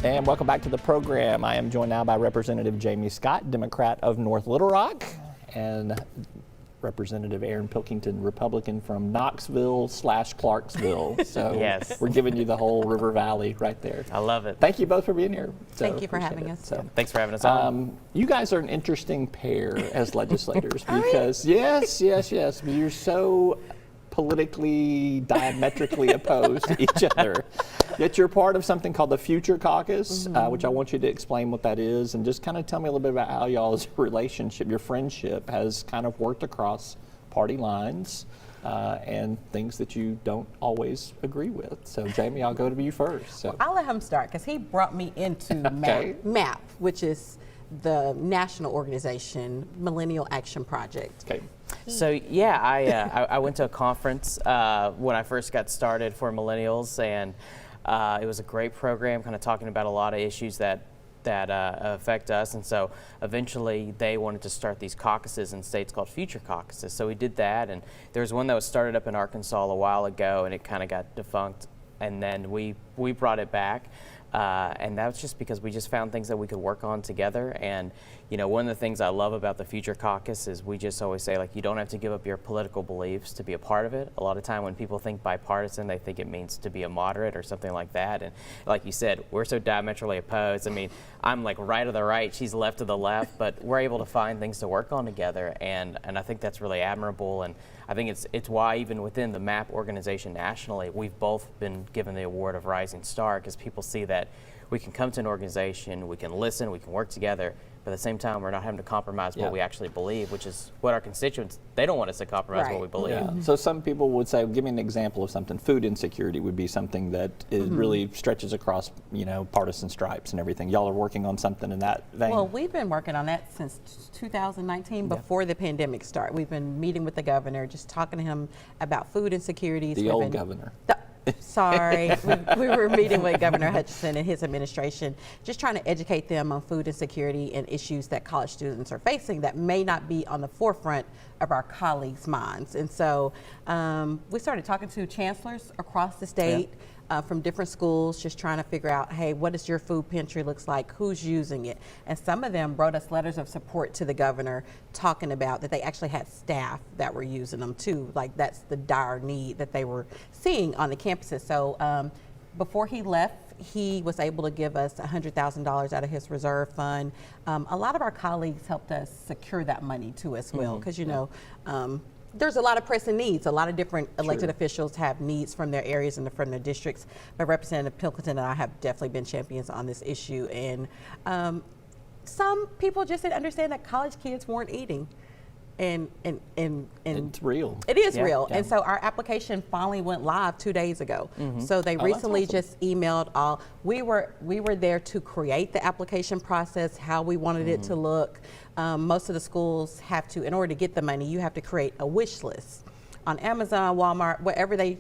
And welcome back to the program. I am joined now by Representative Jamie Scott, Democrat of North Little Rock, and Representative Aaron Pilkington, Republican from Knoxville/Clarksville. So yes, we're giving you the whole River Valley right there. I love it. Thank you both for being here. So thank you for having us. So, thanks for having us on. You guys are an interesting pair as legislators because yes, you're so politically diametrically opposed to each other. Yet you're part of something called the Future Caucus, which I want you to explain what that is and just kind of tell me a little bit about how y'all's relationship, your friendship, has kind of worked across party lines and things that you don't always agree with. So Jamie, I'll go to you first. So. I'll let him start because he brought me into MAP, which is the national organization, Millennial Action Project. Okay. So yeah, I went to a conference when I first got started for millennials, and it was a great program, kind of talking about a lot of issues that affect us. And so eventually they wanted to start these caucuses in states called Future Caucuses. So we did that, and there was one that was started up in Arkansas a while ago, and it kind of got defunct. And then we brought it back. And that was just because we just found things that we could work on together. And, you know, one of the things I love about the Future Caucus is we just always say, like, you don't have to give up your political beliefs to be a part of it. A lot of time when people think bipartisan, they think it means to be a moderate or something like that. And like you said, we're so diametrally opposed. I mean, I'm like right of the right, she's left of the left, but we're able to find things to work on together. And I think that's really admirable. And I think it's why even within the MAP organization nationally, we've both been given the award of Rising Star, because people see that we can come to an organization, we can listen, we can work together, but at the same time, we're not having to compromise what we actually believe, which is what our constituents, they don't want us to compromise what we believe. Yeah. So some people would say, give me an example of something. Food insecurity would be something that is really stretches across, you know, partisan stripes and everything. Y'all are working on something in that vein? Well, we've been working on that since 2019, before the pandemic started. We've been meeting with the governor, just talking to him about food insecurities. The old governor. Sorry, we were meeting with Governor Hutchinson and his administration, just trying to educate them on food insecurity and issues that college students are facing that may not be on the forefront of our colleagues' minds. And so we started talking to chancellors across the state from different schools, just trying to figure out, hey, what does your food pantry looks like? Who's using it? And some of them wrote us letters of support to the governor, talking about that they actually had staff that were using them too. Like, that's the dire need that they were seeing on the campuses. So before he left, he was able to give us $100,000 out of his reserve fund. A lot of our colleagues helped us secure that money too as well, because you know, there's a lot of pressing needs. A lot of different elected officials have needs from their areas and from their districts. But Representative Pilkington and I have definitely been champions on this issue. And some people just didn't understand that college kids weren't eating. And it's real. It is real. And so our application finally went live 2 days ago. So they recently just emailed all. We were there to create the application process, how we wanted it to look. Most of the schools have to, in order to get the money, you have to create a wish list on Amazon, Walmart, wherever they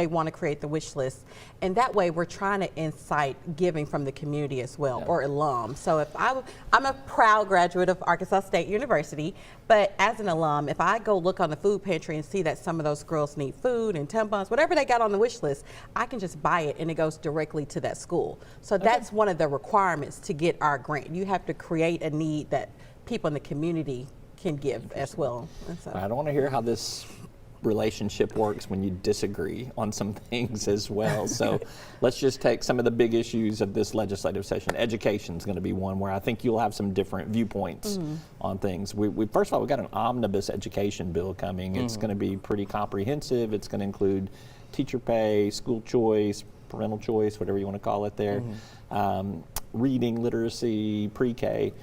want to create the wish list. And that way we're trying to incite giving from the community as well, or alum. So if I'm a proud graduate of Arkansas State University, but as an alum, if I go look on the food pantry and see that some of those girls need food and tampons, whatever they got on the wish list, I can just buy it and it goes directly to that school. So that's one of the requirements to get our grant. You have to create a need that people in the community can give as well. And so, I don't want to hear how this relationship works when you disagree on some things as well. So let's just take some of the big issues of this legislative session. Education is going to be one where I think you'll have some different viewpoints on things. We first of all, we've got an omnibus education bill coming. It's going to be pretty comprehensive. It's going to include teacher pay, school choice, parental choice, whatever you want to call it there, reading, literacy, pre-K.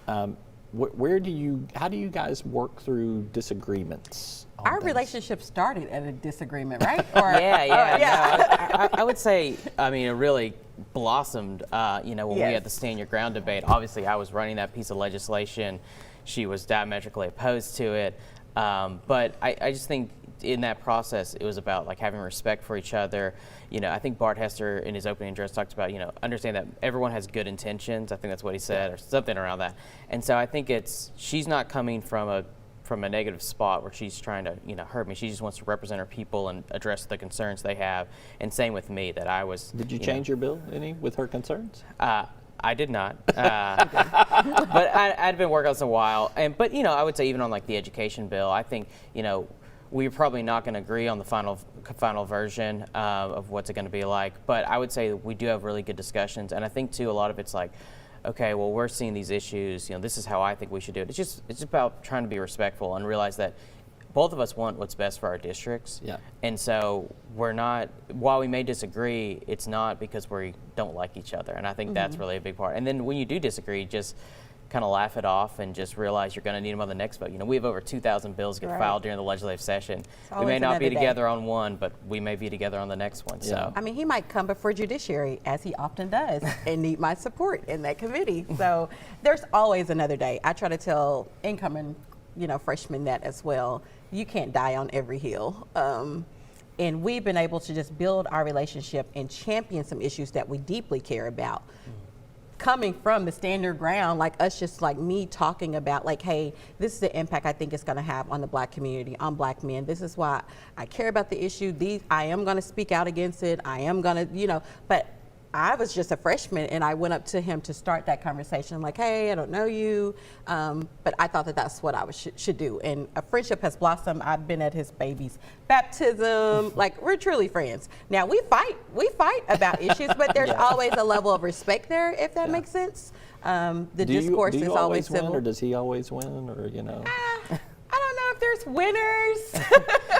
How do you guys work through disagreements? Our relationship started at a disagreement, right? Or, I would say, I mean, it really blossomed, you know, when we had the Stand Your Ground debate. Obviously, I was running that piece of legislation. She was diametrically opposed to it. But I just think in that process, it was about like having respect for each other. You know, I think Bart Hester in his opening address talked about, you know, understand that everyone has good intentions. I think that's what he said, or something around that. And so I think she's not coming from from a negative spot where she's trying to, hurt me. She just wants to represent her people and address the concerns they have. And same with me, that I was. Did you change your bill any with her concerns? I did not, but I'd been working on this a while. But I would say even on like the education bill, I think we're probably not going to agree on the final version of what's it going to be like. But I would say that we do have really good discussions, and I think too a lot of it's like, okay, well, we're seeing these issues. This is how I think we should do it. It's just about trying to be respectful and realize that both of us want what's best for our districts. Yeah. And so we're not, while we may disagree, it's not because we don't like each other. And I think that's really a big part. And then when you do disagree, just kind of laugh it off and just realize you're going to need them on the next vote. We have over 2,000 bills get filed during the legislative session. We may not be together on one, but we may be together on the next one. Yeah. So I mean, he might come before judiciary, as he often does, and need my support in that committee. So there's always another day. I try to tell incoming, freshmen that as well. You can't die on every hill. And we've been able to just build our relationship and champion some issues that we deeply care about. Coming from the standard ground, like us, just like me talking about like, hey, this is the impact I think it's going to have on the Black community, on Black men. This is why I care about the issue. I am going to speak out against it. I am going to, but I was just a freshman and I went up to him to start that conversation. I'm like, hey, I don't know you, but I thought that that's what I should do. And a friendship has blossomed. I've been at his baby's baptism. Like, we're truly friends. Now we fight about issues, but there's always a level of respect there, if that makes sense. The discourse is always win, civil. or does he always win, or I don't know if there's winners.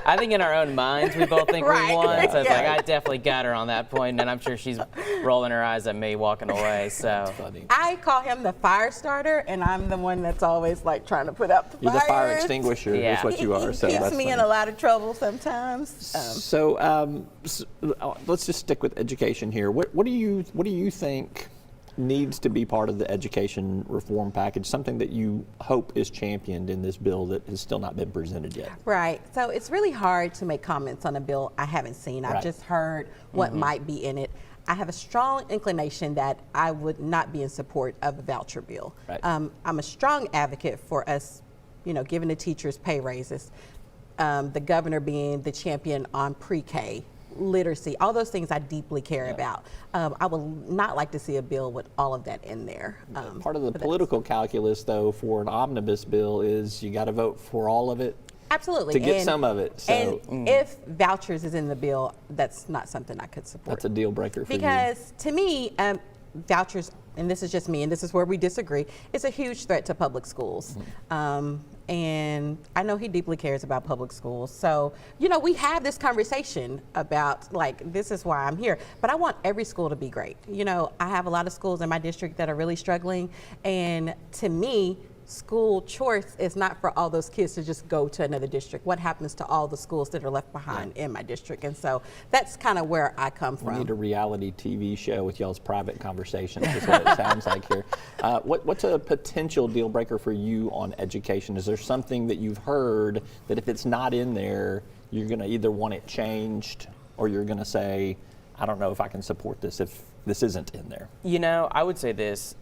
I think in our own minds, we both think Right. we won. So it's Yeah. like, I definitely got her on that point, and I'm sure she's rolling her eyes at me walking away. So funny? I call him the fire starter, and I'm the one that's always like trying to put out the You're the fire fires. extinguisher, is Yeah. what you are. He So keeps that's me in funny. a lot of trouble sometimes. So let's just stick with education here. What do you think needs to be part of the education reform package? Something that you hope is championed in this bill that has still not been presented yet. Right. So it's really hard to make comments on a bill I haven't seen. I've Right. just heard what might be in it. I have a strong inclination that I would not be in support of a voucher bill. Right. I'm a strong advocate for us, giving the teachers pay raises. The governor being the champion on pre-K, literacy, all those things I deeply care about. I would not like to see a bill with all of that in there. Part of the but political calculus, though, for an omnibus bill is you got to vote for all of it absolutely to get and, some of it. So and if vouchers is in the bill, that's not something I could support. that's a deal breaker for you. Because to me, vouchers, and this is just me, and this is where we disagree, it's a huge threat to public schools. And I know he deeply cares about public schools. So, we have this conversation about, like, this is why I'm here. But I want every school to be great. I have a lot of schools in my district that are really struggling. And to me, school choice is not for all those kids to just go to another district. What happens to all the schools that are left behind in my district? And so that's kind of where I come from. We need a reality TV show with y'all's private conversations, is what it sounds like here. What's a potential deal breaker for you on education? Is there something that you've heard that if it's not in there, you're going to either want it changed or you're going to say, I don't know if I can support this if this isn't in there? I would say this.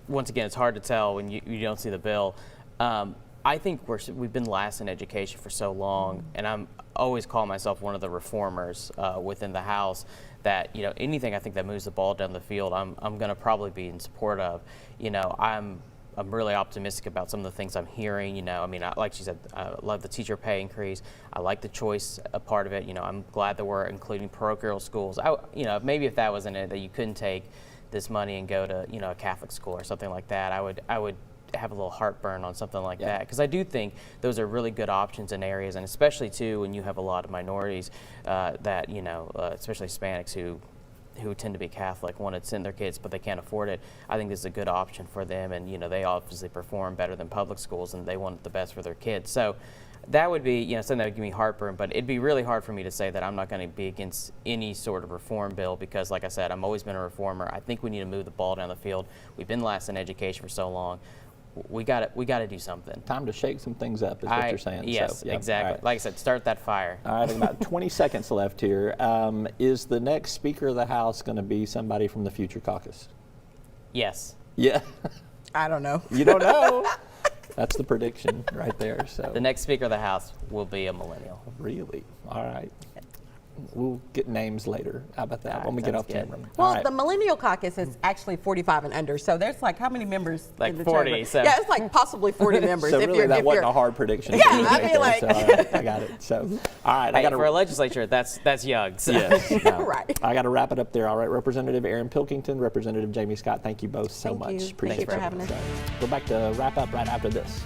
Once again, it's hard to tell when you don't see the bill. I think we've been last in education for so long, and I'm always call myself one of the reformers within the House. That anything I think that moves the ball down the field, I'm going to probably be in support of. I'm really optimistic about some of the things I'm hearing. Like she said, I love the teacher pay increase. I like the choice part of it. I'm glad that we're including parochial schools. Maybe if that was in it, that you couldn't take this money and go to a Catholic school or something like that, I would have a little heartburn on something like that, because I do think those are really good options in areas, and especially too when you have a lot of minorities that especially Hispanics who tend to be Catholic, want to send their kids but they can't afford it. I think this is a good option for them, and they obviously perform better than public schools, and they want the best for their kids. So that would be something that would give me heartburn, but it'd be really hard for me to say that I'm not going to be against any sort of reform bill, because like I said, I've always been a reformer. I think we need to move the ball down the field. We've been last in education for so long. We got to do something. Time to shake some things up is what you're saying. Yes, So, yeah. exactly. All right. Like I said, start that fire. All right, about 20 seconds left here. Is the next Speaker of the House going to be somebody from the Future Caucus? Yes. Yeah. I don't know. You don't know? That's the prediction right there. So The next Speaker of the House will be a millennial. really, all right. We'll get names later. How about that? All right, When we get sounds off good. camera. Well, All right. the Millennial Caucus is actually 45 and under, so there's like how many members? Like in the 40, chamber? so- Yeah, it's like possibly 40 members. So really, that wasn't you're- a hard prediction. Yeah, for you to I make mean, there. like- So, all right, I got it. So, all right, I Hey, got for a legislature, that's young. So. Yes. no. Right. I got to wrap it up there. All right, Representative Aaron Pilkington, Representative Jamie Scott, thank you both so Thank much. you. Appreciate Thank you for it. having us. We're back to wrap up right after this.